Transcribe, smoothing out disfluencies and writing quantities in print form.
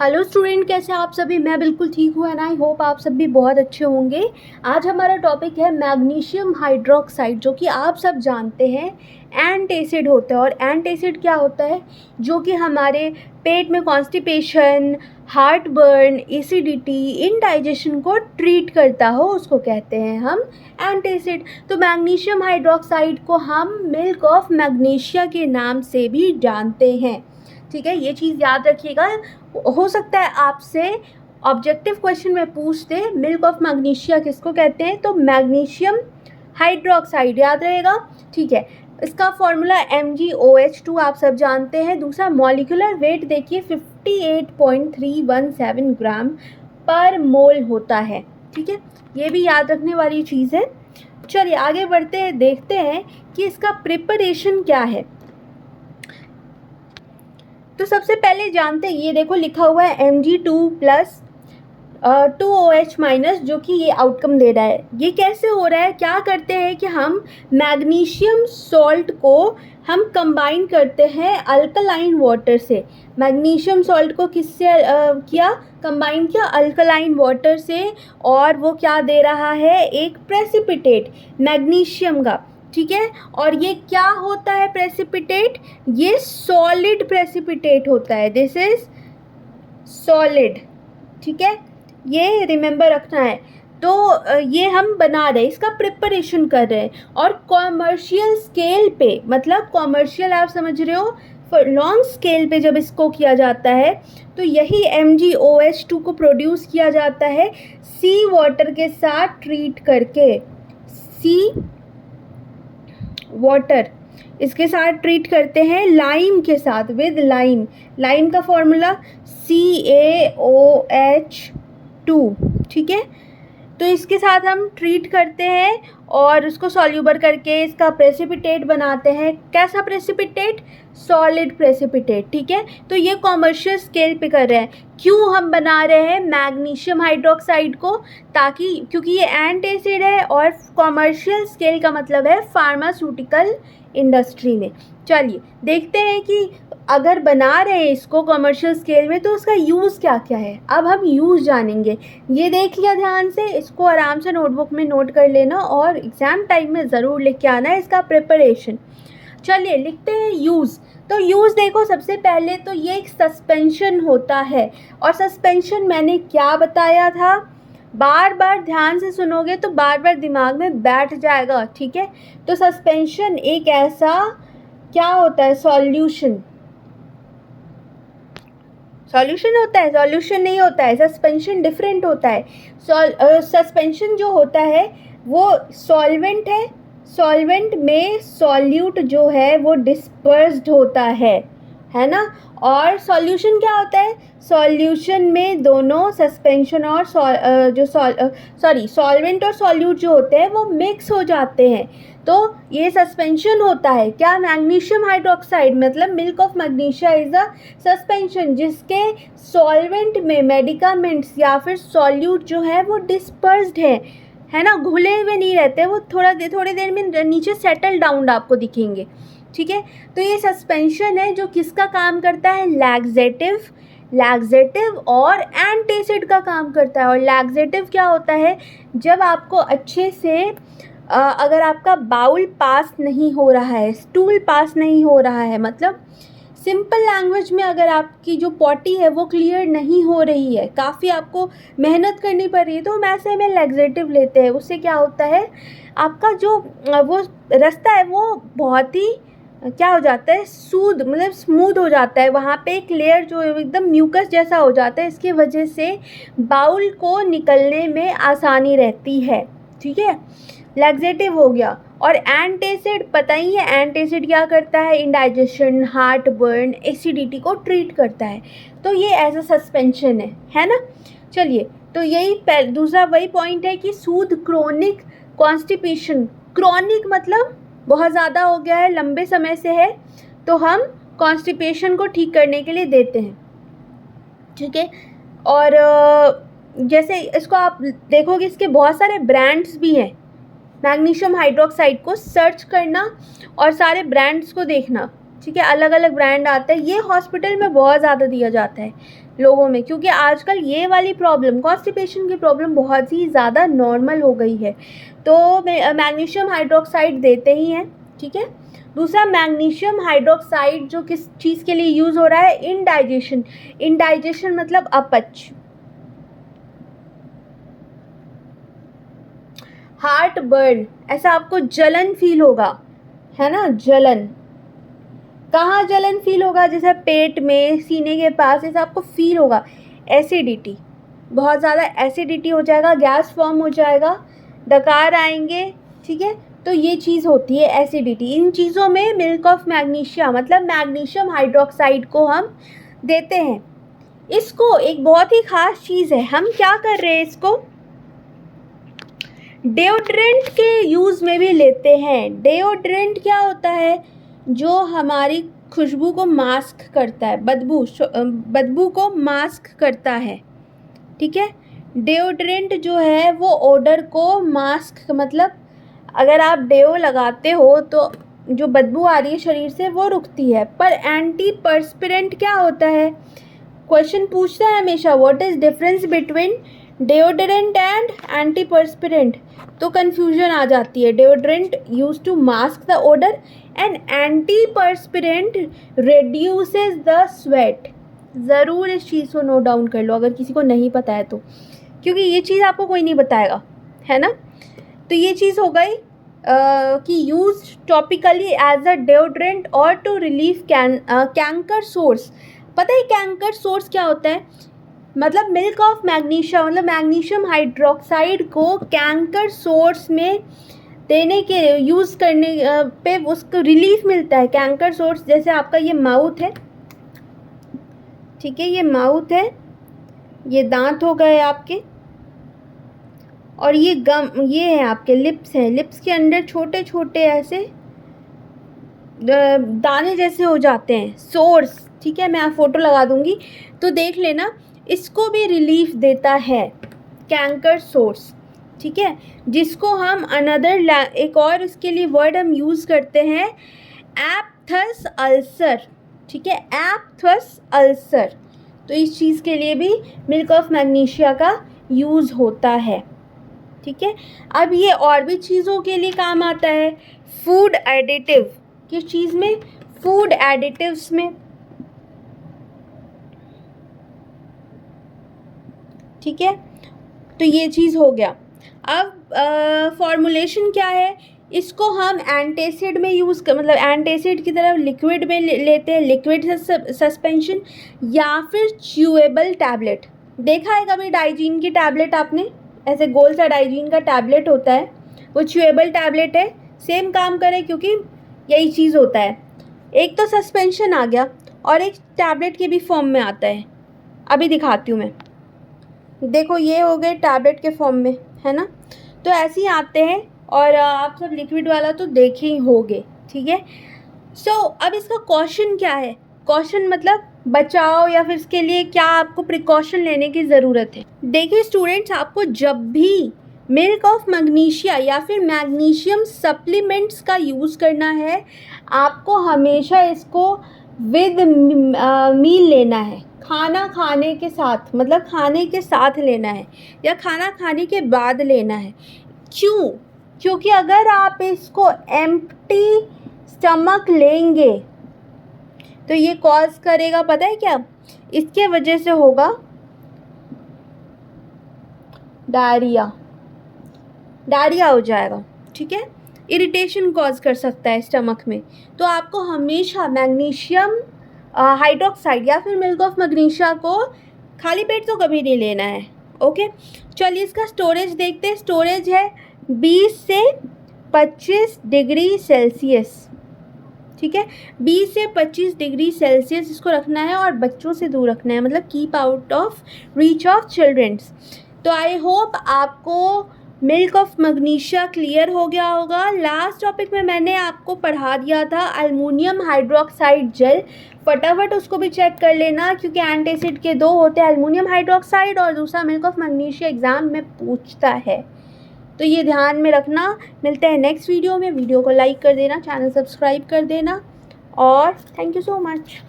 Hello student, कैसे हैं आप सभी। मैं बिल्कुल ठीक हूँ एंड आई होप आप सब भी बहुत अच्छे होंगे। आज हमारा टॉपिक है मैग्नीशियम हाइड्रोक्साइड, जो कि आप सब जानते हैं एंटासिड होता है। और एंटासिड क्या होता है? जो कि हमारे पेट में constipation, heart burn, acidity, indigestion को ट्रीट करता हो, उसको कहते हैं हम एंटासिड। तो मैग्नीशियम हाइड्रोक्साइड को हम मिल्क ऑफ मैग्नीशिया के नाम से भी जानते हैं। ठीक है, ये चीज़ याद रखिएगा। हो सकता है आपसे ऑब्जेक्टिव क्वेश्चन में पूछ दे मिल्क ऑफ मैग्नीशिया किसको कहते हैं, तो मैग्नीशियम हाइड्रोक्साइड याद रहेगा। ठीक है, इसका फॉर्मूला MgOH2 आप सब जानते हैं। दूसरा मॉलिक्यूलर वेट देखिए 58.317 ग्राम पर मोल होता है। ठीक है, ये भी याद रखने वाली चीज़ है। चलिए आगे बढ़ते हैं, देखते हैं कि इसका प्रिपरेशन क्या है। तो सबसे पहले जानते हैं, ये देखो लिखा हुआ है Mg2+2OH- जो कि ये आउटकम दे रहा है। ये कैसे हो रहा है? क्या करते हैं कि हम मैग्नीशियम सॉल्ट को हम कंबाइन करते हैं अल्कलाइन वाटर से। मैग्नीशियम सॉल्ट को किससे कंबाइन किया? अल्कलाइन वाटर से। और वो क्या दे रहा है? एक प्रेसिपिटेट मैग्नीशियम का। ठीक है, और ये क्या होता है प्रेसिपिटेट? ये सॉलिड प्रेसिपिटेट होता है। This is solid. ठीक है, ये रिमेंबर रखना है। तो ये हम बना रहे हैं, इसका प्रिपरेशन कर रहे हैं। और कॉमर्शियल स्केल पे, मतलब कॉमर्शियल आप समझ रहे हो, लॉन्ग स्केल पे जब इसको किया जाता है तो यही MgOH2 को प्रोड्यूस किया जाता है सी वाटर के साथ ट्रीट करके। सी वाटर इसके साथ ट्रीट करते हैं, लाइम के साथ, विद लाइम। लाइम का फॉर्मूला CaOH2। ठीक है, तो इसके साथ हम ट्रीट करते हैं और उसको सॉल्यूबर करके इसका प्रेसिपिटेट बनाते हैं। कैसा प्रेसिपिटेट? Solid precipitate. ठीक है, तो ये कॉमर्शियल स्केल पे कर रहे हैं। क्यों हम बना रहे हैं मैग्नीशियम हाइड्रोक्साइड को? ताकि क्योंकि ये एंटासिड है और कॉमर्शियल स्केल का मतलब है फार्मास्यूटिकल इंडस्ट्री में। चलिए देखते हैं कि अगर बना रहे हैं इसको कमर्शियल स्केल में तो उसका यूज़ क्या क्या है। अब हम यूज़ जानेंगे। ये देख लिया ध्यान से, इसको आराम से नोटबुक में नोट कर लेना और एग्ज़ाम टाइम में ज़रूर लिख के आना है इसका प्रिपरेशन। चलिए लिखते हैं यूज़। तो यूज़ देखो, सबसे पहले तो ये एक सस्पेंशन होता है। और सस्पेंशन मैंने क्या बताया था? बार बार ध्यान से सुनोगे तो बार बार दिमाग में बैठ जाएगा। ठीक है, तो सस्पेंशन एक ऐसा क्या होता है? सॉल्यूशन। सॉल्यूशन होता है, सॉल्यूशन नहीं होता है। सस्पेंशन डिफरेंट होता है। सस्पेंशन जो होता है वो सॉल्वेंट है। सॉल्वेंट में सॉल्यूट जो है वो डिस्पर्स्ड होता है ना। और सॉल्यूशन क्या होता है? सॉल्यूशन में दोनों सस्पेंशन और सॉल्वेंट और सॉल्यूट जो होते हैं वो मिक्स हो जाते हैं। तो ये सस्पेंशन होता है। क्या? मैग्नीशियम हाइड्रोक्साइड मतलब milk of magnesia is a suspension, जिसके सॉल्वेंट में मेडिकामेंट्स या फिर सॉल्यूट जो है वो डिस्पर्स्ड है ना, घुले हुए नहीं रहते, वो थोड़ी देर में नीचे सेटल डाउन आपको दिखेंगे। ठीक है, तो ये सस्पेंशन है जो किसका काम करता है? लैक्सेटिव और एंटासिड का काम करता है। और लैक्सेटिव क्या होता है? जब आपको अच्छे से अगर आपका बाउल पास नहीं हो रहा है, स्टूल पास नहीं हो रहा है, मतलब सिंपल लैंग्वेज में अगर आपकी जो पॉटी है वो क्लियर नहीं हो रही है, काफ़ी आपको मेहनत करनी पड़ रही है, तो हम ऐसे में लैक्सेटिव लेते हैं। उससे क्या होता है? आपका जो वो रास्ता है वो बहुत ही क्या हो जाता है? मतलब स्मूथ हो जाता है। वहाँ पे एक लेयर जो है एकदम म्यूकस जैसा हो जाता है। इसकी वजह से बाउल को निकलने में आसानी रहती है। ठीक है, लैक्सेटिव हो गया। और एंटासिड पता ही है, एंटासिड क्या करता है? इंडाइजेशन, हार्ट बर्न, एसिडिटी को ट्रीट करता है। तो ये एज अ सस्पेंशन है ना। चलिए, तो यही दूसरा वही पॉइंट है कि सूद क्रोनिक कॉन्स्टिपेशन। क्रोनिक मतलब बहुत ज़्यादा हो गया है, लंबे समय से है, तो हम कॉन्स्टिपेशन को ठीक करने के लिए देते हैं। ठीक है, और जैसे इसको आप देखोगे इसके बहुत सारे ब्रांड्स भी हैं। मैग्नीशियम हाइड्रोक्साइड को सर्च करना और सारे ब्रांड्स को देखना। ठीक है, अलग अलग ब्रांड आते हैं। ये हॉस्पिटल में बहुत ज़्यादा दिया जाता है। लोगों में, क्योंकि आजकल ये वाली प्रॉब्लम, कॉन्स्टिपेशन की प्रॉब्लम बहुत ही ज़्यादा नॉर्मल हो गई है। तो मैग्नीशियम हाइड्रोक्साइड देते ही हैं, ठीक है। दूसरा, मैग्नीशियम हाइड्रोक्साइड जो किस चीज़ के लिए यूज़ हो रहा है, इंडाइजेशन। इंडाइजेशन मतलब अपच, हार्ट बर्न, ऐसा आपको जलन फील होगा, है ना, जलन। कहाँ जलन फील होगा, जैसे पेट में, सीने के पास, ऐसा आपको फील होगा। एसिडिटी, बहुत ज़्यादा एसिडिटी हो जाएगा, गैस फॉर्म हो जाएगा, डकार आएंगे, ठीक है। तो ये चीज़ होती है एसिडिटी। इन चीज़ों में मिल्क ऑफ मैग्नीशिया मतलब मैग्नीशियम हाइड्रोक्साइड को हम देते हैं। इसको एक बहुत ही ख़ास चीज़ है, हम क्या कर रहे हैं, इसको डेओड्रेंट के यूज़ में भी लेते हैं। डेओड्रेंट क्या होता है, जो हमारी खुशबू को मास्क करता है, बदबू को मास्क करता है, ठीक है। डेओड्रेंट जो है वो ओडर को मास्क, मतलब अगर आप डेओ लगाते हो तो जो बदबू आ रही है शरीर से वो रुकती है। पर एंटी पर्स्पिरेंट क्या होता है, क्वेश्चन पूछता है हमेशा, what is difference between deodorant and antiperspirant, तो कन्फ्यूजन आ जाती है। Deodorant use to mask the odour and antiperspirant reduces the sweat. ज़रूर इस चीज़ को नोट डाउन कर लो अगर किसी को नहीं पता है तो, क्योंकि ये चीज़ आपको कोई नहीं बताएगा, है ना। तो ये चीज़ हो गई कि use topically as a deodorant और टू रिलीव कैंकर सोर्स। पता है कैंकर सोर्स क्या होता है, मतलब मिल्क ऑफ मैग्नीशिया मतलब मैग्नीशियम हाइड्रोक्साइड को कैंकर सोर्स में देने के यूज़ करने पे उसको रिलीफ मिलता है। कैंकर सोर्स जैसे आपका ये माउथ है, ठीक है, ये माउथ है, ये दांत हो गए आपके, और ये ये है आपके लिप्स हैं। लिप्स के अंदर छोटे छोटे ऐसे दाने जैसे हो जाते हैं, सोर्स, ठीक है। मैं आप फोटो लगा दूंगी तो देख लेना, इसको भी रिलीफ देता है कैंकर सोर्स, ठीक है। जिसको हम एक और इसके लिए वर्ड हम यूज़ करते हैं, एप्थस अल्सर, ठीक है, एप्थस अल्सर। तो इस चीज़ के लिए भी मिल्क ऑफ मैग्नीशिया का यूज़ होता है, ठीक है। अब ये और भी चीज़ों के लिए काम आता है, फूड एडिटिव, किस चीज़ में, फूड एडिटिव्स में, ठीक है। तो ये चीज़ हो गया। अब फॉर्मुलेशन क्या है, इसको हम एंटासिड में यूज़ कर, मतलब एंटासिड की तरफ लिक्विड में लेते हैं, लिक्विड सस्पेंशन, या फिर च्यूएबल टैबलेट। देखा है कभी डाइजीन की टैबलेट आपने, ऐसे गोल सा डाइजीन का टैबलेट होता है, वो च्यूएबल टैबलेट है, सेम काम करे, क्योंकि यही चीज़ होता है। एक तो सस्पेंशन आ गया और एक टैबलेट के भी फॉर्म में आता है, अभी दिखाती हूँ मैं। देखो ये हो गए टैबलेट के फॉर्म में, है ना। तो ऐसे ही आते हैं, और आप सब लिक्विड वाला तो देखे ही होंगे, ठीक है। सो अब इसका कॉशन क्या है, कॉशन मतलब बचाव, या फिर इसके लिए क्या आपको प्रिकॉशन लेने की ज़रूरत है। देखिए स्टूडेंट्स, आपको जब भी मिल्क ऑफ मैग्नीशिया या फिर मैग्नीशियम सप्लीमेंट्स का यूज़ करना है, आपको हमेशा इसको विद मील लेना है, खाना खाने के साथ, मतलब खाने के साथ लेना है या खाना खाने के बाद लेना है। क्यों, क्योंकि अगर आप इसको एम्प्टी स्टमक लेंगे तो ये कॉज करेगा, पता है क्या, इसके वजह से होगा डायरिया, डायरिया हो जाएगा, ठीक है। इरिटेशन कॉज कर सकता है स्टमक में। तो आपको हमेशा मैग्नीशियम हाइड्रोक्साइड या फिर मिल्क ऑफ मैग्नीशिया को खाली पेट तो कभी नहीं लेना है, ओके। चलिए इसका स्टोरेज देखते हैं। स्टोरेज है 20 से 25 डिग्री सेल्सियस, ठीक है, 20 से 25 डिग्री सेल्सियस इसको रखना है, और बच्चों से दूर रखना है, मतलब keep out of reach of childrens. तो आई होप आपको मिल्क ऑफ मैग्नीशिया क्लियर हो गया होगा। लास्ट टॉपिक में मैंने आपको पढ़ा दिया था एल्युमिनियम हाइड्रोक्साइड जेल, फटाफट उसको भी चेक कर लेना, क्योंकि एंटासिड के दो होते हैं, एल्युमिनियम हाइड्रोक्साइड और दूसरा मिल्क ऑफ मैग्नीशिया, एग्ज़ाम में पूछता है, तो ये ध्यान में रखना। मिलते हैं नेक्स्ट वीडियो में। वीडियो को लाइक कर देना, चैनल सब्सक्राइब कर देना, और थैंक यू सो मच।